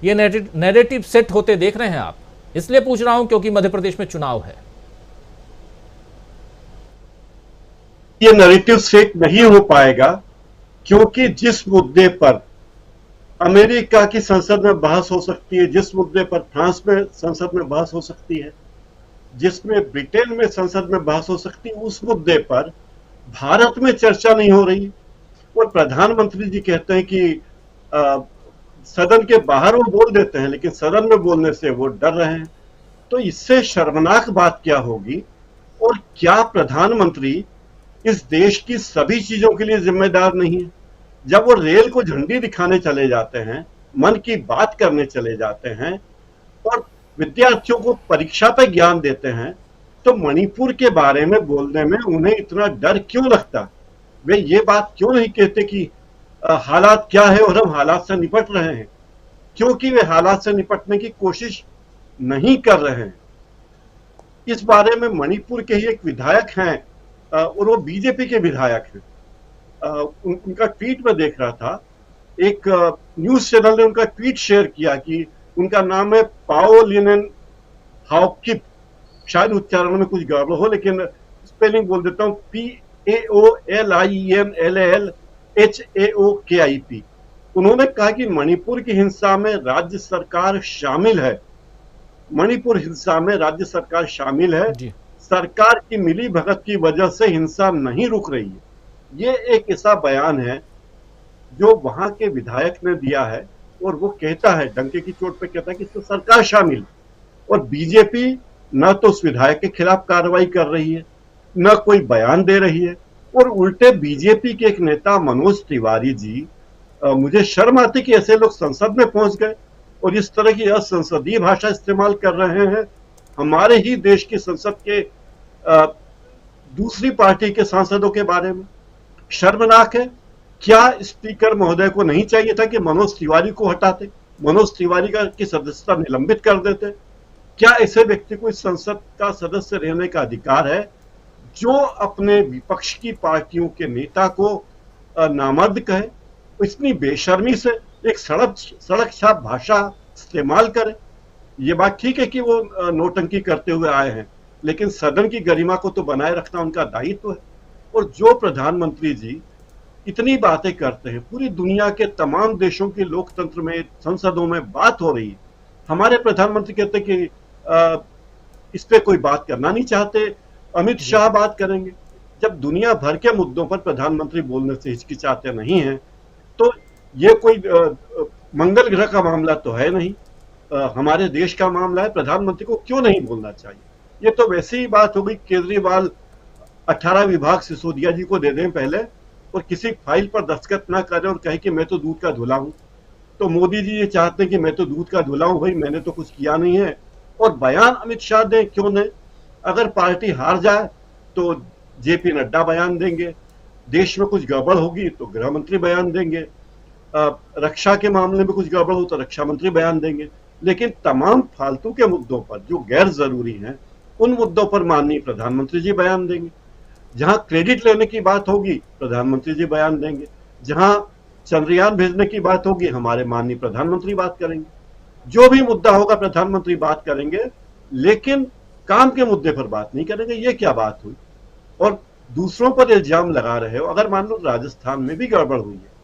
ये narrative set होते देख रहे हैं आप? इसलिए पूछ रहा हूं क्योंकि मध्य प्रदेश में चुनाव है। ये नैरेटिव सेट नहीं हो पाएगा, क्योंकि जिस मुद्दे पर अमेरिका की संसद में बहस हो सकती है, जिस मुद्दे पर फ्रांस में संसद में बहस हो सकती है, जिसमें ब्रिटेन में संसद में बहस हो सकती है, उस मुद्दे पर भारत में चर्चा नहीं हो रही। और प्रधानमंत्री जी कहते हैं कि आ, सदन के बाहर वो बोल देते हैं, लेकिन सदन में बोलने से वो डर रहे हैं। तो इससे शर्मनाक बात क्या होगी? और क्या प्रधानमंत्री इस देश की सभी चीजों के लिए जिम्मेदार नहीं है? जब वो रेल को झंडी दिखाने चले जाते हैं, मन की बात करने चले जाते हैं और विद्यार्थियों को परीक्षा पे ज्ञान देते हैं, तो मणिपुर के बारे में बोलने में उन्हें इतना डर क्यों लगता? वे ये बात क्यों नहीं कहते कि हालात क्या है और हम हालात से निपट रहे हैं? क्योंकि वे हालात से निपटने की कोशिश नहीं कर रहे हैं। इस बारे में मणिपुर के ही एक विधायक हैं, और वो बीजेपी के विधायक हैं। उनका ट्वीट में देख रहा था, एक न्यूज चैनल ने उनका ट्वीट शेयर किया कि उनका नाम है पाओ लिनेन हाउकिप, शायद उच्चारण में कुछ गड़बड़ हो, लेकिन स्पेलिंग बोल देता हूं, PAOLINLLHAOKIP। उन्होंने कहा कि मणिपुर की हिंसा में राज्य सरकार शामिल है, मणिपुर हिंसा में राज्य सरकार शामिल है, सरकार की मिली भगत की वजह से हिंसा नहीं रुक रही है। ये एक ऐसा बयान है जो वहां के विधायक ने दिया है, और वो कहता है, डंके की चोट पे कहता है कि इसमें सरकार शामिल, और बीजेपी न तो उस विधायक के खिलाफ कार्रवाई कर रही है, न कोई बयान दे रही है। और उल्टे बीजेपी के एक नेता मनोज तिवारी जी, मुझे शर्म आती कि ऐसे लोग संसद में पहुंच गए और इस तरह की असंसदीय भाषा इस्तेमाल कर रहे हैं हमारे ही देश की संसद के दूसरी पार्टी के सांसदों के बारे में। शर्मनाक है। क्या स्पीकर महोदय को नहीं चाहिए था कि मनोज तिवारी को हटाते, मनोज तिवारी की सदस्यता निलंबित कर देते? क्या ऐसे व्यक्ति को इस संसद का सदस्य रहने का अधिकार है जो अपने विपक्ष की पार्टियों के नेता को नामर्द कहे, इतनी बेशर्मी से एक सड़क छाप भाषा इस्तेमाल करे? ये बात ठीक है कि वो नौटंकी करते हुए आए हैं, लेकिन सदन की गरिमा को तो बनाए रखना उनका दायित्व है। और जो प्रधानमंत्री जी इतनी बातें करते हैं, पूरी दुनिया के तमाम देशों के लोकतंत्र में, संसदों में बात हो रही है, हमारे प्रधानमंत्री कहते कि इस पे कोई बात करना नहीं चाहते, अमित शाह बात करेंगे। जब दुनिया भर के मुद्दों पर प्रधानमंत्री बोलने से हिचकिचाते नहीं है, तो ये कोई मंगल ग्रह का मामला तो है नहीं, हमारे देश का मामला है। प्रधानमंत्री को क्यों नहीं बोलना चाहिए? ये तो वैसे ही बात हो गई, केजरीवाल 18 विभाग सिसोदिया जी को दे दें पहले, और किसी फाइल पर दस्तखत ना करें और कहे कि मैं तो दूध का धुला हूं। तो मोदी जी ये चाहते हैं कि मैं तो दूध का धुला हूं, भाई मैंने तो कुछ किया नहीं है। और बयान अमित शाह दें, क्यों नहीं? अगर पार्टी हार जाए तो जेपी नड्डा बयान देंगे, देश में कुछ गड़बड़ होगी तो गृह मंत्री बयान देंगे, रक्षा के मामले में कुछ गड़बड़ हो तो रक्षा मंत्री बयान देंगे। लेकिन तमाम फालतू के मुद्दों पर जो गैर जरूरी हैं, उन मुद्दों पर माननीय प्रधानमंत्री जी बयान देंगे। जहां क्रेडिट लेने की बात होगी, प्रधानमंत्री जी बयान देंगे। जहां चंद्रयान भेजने की बात होगी, हमारे माननीय प्रधानमंत्री बात करेंगे। जो भी मुद्दा होगा प्रधानमंत्री बात करेंगे, लेकिन काम के मुद्दे पर बात नहीं करेंगे। ये क्या बात हुई? और दूसरों पर इल्जाम लगा रहे हो। अगर मान लो राजस्थान में भी गड़बड़ हुई है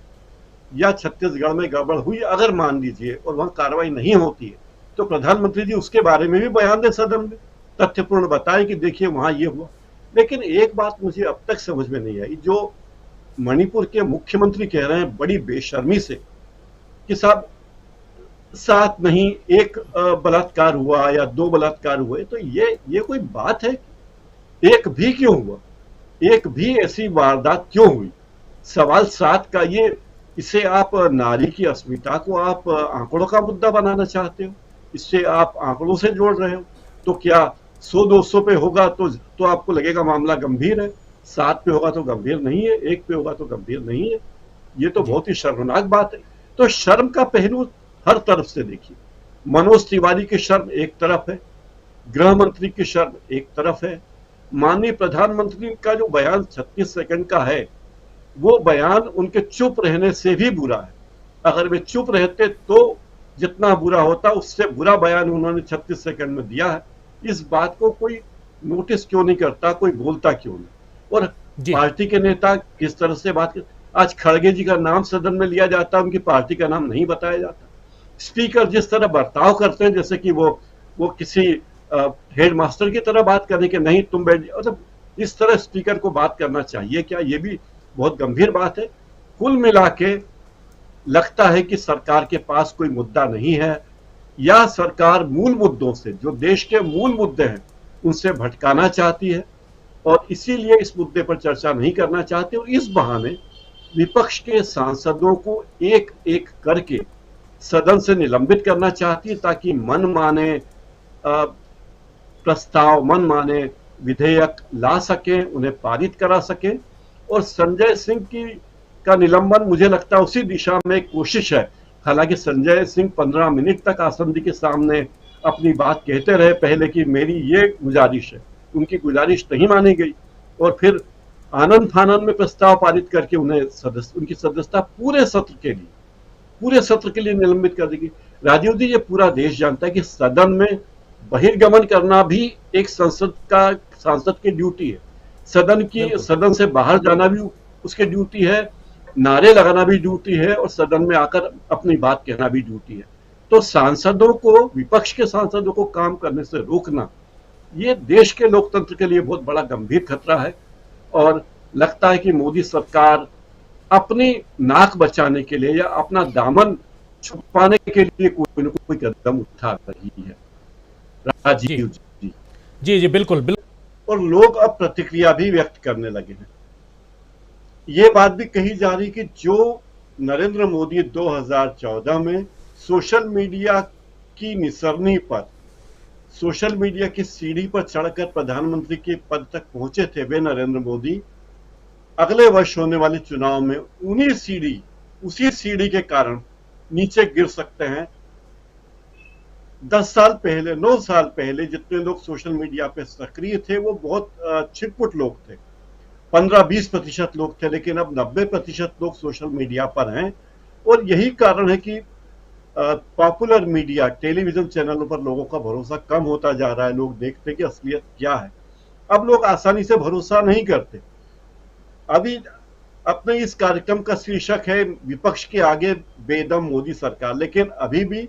या छत्तीसगढ़ में गड़बड़ हुई, अगर मान लीजिए, और वहां कार्रवाई नहीं होती है, तो प्रधानमंत्री जी उसके बारे में भी बयान दें सदन में, तथ्यपूर्ण बताएं कि देखिए वहां ये हुआ। लेकिन एक बात मुझे अब तक समझ में नहीं आई, जो मणिपुर के मुख्यमंत्री कह रहे हैं बड़ी बेशर्मी से कि साहब साथ नहीं, एक बलात्कार हुआ या 2 बलात्कार हुए, तो ये कोई बात है? एक भी क्यों हुआ? एक भी ऐसी वारदात क्यों हुई? सवाल 7 का ये, इसे आप नारी की अस्मिता को आप आंकड़ों का मुद्दा बनाना चाहते हो, इससे आप आंकड़ों से जोड़ रहे हो। तो क्या 100-200 पे होगा तो आपको लगेगा मामला गंभीर है, 7 पे होगा तो गंभीर नहीं है, 1 पे होगा तो गंभीर नहीं है? ये तो बहुत ही शर्मनाक बात है। तो शर्म का पहलू हर तरफ से देखिए। मनोज तिवारी की शर्म एक तरफ है, गृह मंत्री की शर्म एक तरफ है, माननीय प्रधानमंत्री का जो बयान 36 सेकंड का है, वो बयान उनके चुप रहने से भी बुरा है। अगर वे चुप रहते तो जितना बुरा होता उससे बुरा बयान उन्होंने 36 सेकंड में दिया है। इस बात को कोई नोटिस क्यों नहीं करता, कोई बोलता क्यों नहीं? और जी पार्टी के नेता किस तरह से बात कर, आज खड़गे जी का नाम सदन में लिया जाता, उनकी पार्टी का नाम नहीं बताया जाता। स्पीकर जिस तरह बर्ताव करते हैं जैसे कि वो किसी हेड मास्टर की तरह बात करने के, नहीं तुम बैठ, मतलब इस तरह स्पीकर को बात करना चाहिए क्या? ये भी बहुत गंभीर बात है। कुल मिला के लगता है कि सरकार के पास कोई मुद्दा नहीं है, या सरकार मूल मुद्दों से, जो देश के मूल मुद्दे हैं, उनसे भटकाना चाहती है और इसीलिए इस मुद्दे पर चर्चा नहीं करना चाहती, और इस बहाने विपक्ष के सांसदों को एक एक करके सदन से निलंबित करना चाहती है, ताकि मनमाने प्रस्ताव, मनमाने विधेयक ला सके, उन्हें पारित करा सके। और संजय सिंह की का निलंबन मुझे लगता है उसी दिशा में एक कोशिश है। हालांकि संजय सिंह 15 मिनट तक आसंदी के सामने अपनी बात कहते रहे पहले कि मेरी ये गुजारिश है, उनकी गुजारिश नहीं मानी गई, और फिर आनंद फानंद में प्रस्ताव पारित करके उन्हें उनकी सदस्यता पूरे सत्र के लिए निलंबित कर देगी। राजीव जी, ये पूरा देश जानता है कि सदन में बहिर्गमन करना भी एक सांसद की ड्यूटी है। सदन से बाहर जाना भी उसकी ड्यूटी है, नारे लगाना भी ड्यूटी है, और सदन में आकर अपनी बात कहना भी ड्यूटी है। तो सांसदों को, विपक्ष के सांसदों को काम करने से रोकना, ये देश के लोकतंत्र के लिए बहुत बड़ा गंभीर खतरा है। और लगता है कि मोदी सरकार अपनी नाक बचाने के लिए या अपना दामन छुपाने के लिए कोई न कोई कदम उठा रही है। जी राजीव जी, जी जी बिल्कुल बिल्कुल। और लोग अब प्रतिक्रिया भी व्यक्त करने लगे हैं। ये बात भी कही जा रही कि जो नरेंद्र मोदी 2014 में सोशल मीडिया की निसरनी पर, सोशल मीडिया की सीढ़ी पर चढ़कर प्रधानमंत्री के पद तक पहुंचे थे, वे नरेंद्र मोदी अगले वर्ष होने वाले चुनाव में उसी सीढ़ी के कारण नीचे गिर सकते हैं। 10 साल पहले, 9 साल पहले जितने लोग सोशल मीडिया पे सक्रिय थे वो बहुत छिटपुट लोग थे, 15-20% लोग थे, लेकिन अब 90% लोग सोशल मीडिया पर हैं। और यही कारण है कि पॉपुलर मीडिया, टेलीविजन चैनलों पर लोगों का भरोसा कम होता जा रहा है। लोग देखते हैं कि असलियत क्या है। अब लोग आसानी से भरोसा नहीं करते। अभी अपने इस कार्यक्रम का शीर्षक है विपक्ष के आगे बेदम मोदी सरकार, लेकिन अभी भी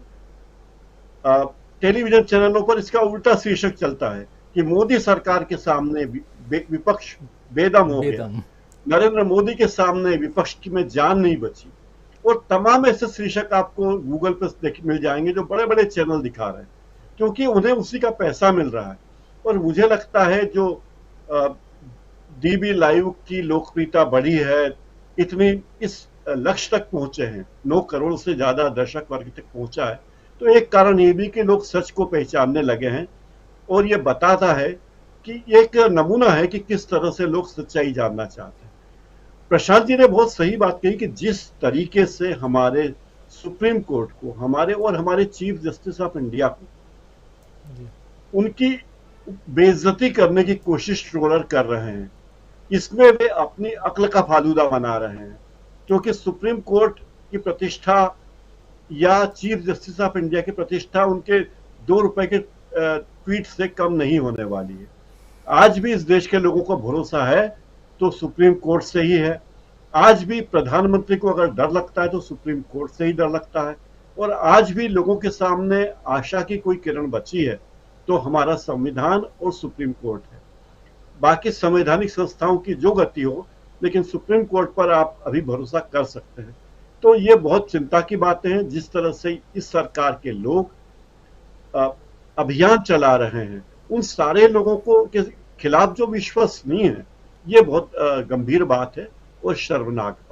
टेलीविजन चैनलों पर इसका उल्टा शीर्षक चलता है कि मोदी सरकार के सामने विपक्ष बेदम हो गया, नरेंद्र मोदी के सामने विपक्ष की में जान नहीं बची। और तमाम ऐसे शीर्षक आपको गूगल पर मिल जाएंगे जो बड़े बड़े चैनल दिखा रहे हैं, क्योंकि उन्हें उसी का पैसा मिल रहा है। और मुझे लगता है जो डीबी लाइव की लोकप्रियता बढ़ी है, इतनी इस लक्ष्य तक पहुंचे हैं, 9 करोड़ से ज्यादा दर्शक वर्ग तक पहुंचा है, तो एक कारण ये भी कि लोग सच को पहचानने लगे हैं। और ये बताता है कि एक नमूना है कि किस तरह से लोग सच्चाई जानना चाहते हैं। प्रशांत जी ने बहुत सही बात कही कि जिस तरीके से हमारे सुप्रीम कोर्ट को, हमारे चीफ जस्टिस ऑफ इंडिया को उनकी बेइज्जती करने की कोशिश ट्रोलर कर रहे हैं, इसमें वे अपनी अक्ल का फालूदा बना रहे हैं। क्योंकि सुप्रीम कोर्ट की प्रतिष्ठा या चीफ जस्टिस ऑफ इंडिया की प्रतिष्ठा उनके 2 रुपए के ट्वीट से कम नहीं होने वाली है। आज भी इस देश के लोगों को भरोसा है तो सुप्रीम कोर्ट से ही है। आज भी प्रधानमंत्री को अगर डर लगता है तो सुप्रीम कोर्ट से ही डर लगता है। और आज भी लोगों के सामने आशा की कोई किरण बची है तो हमारा संविधान और सुप्रीम कोर्ट है। बाकी संवैधानिक संस्थाओं की जो गति हो, लेकिन सुप्रीम कोर्ट पर आप अभी भरोसा कर सकते हैं। तो ये बहुत चिंता की बातें हैं जिस तरह से इस सरकार के लोग अभियान चला रहे हैं, उन सारे लोगों को के खिलाफ जो विश्वसनीय है, ये बहुत गंभीर बात है और शर्मनाक बात।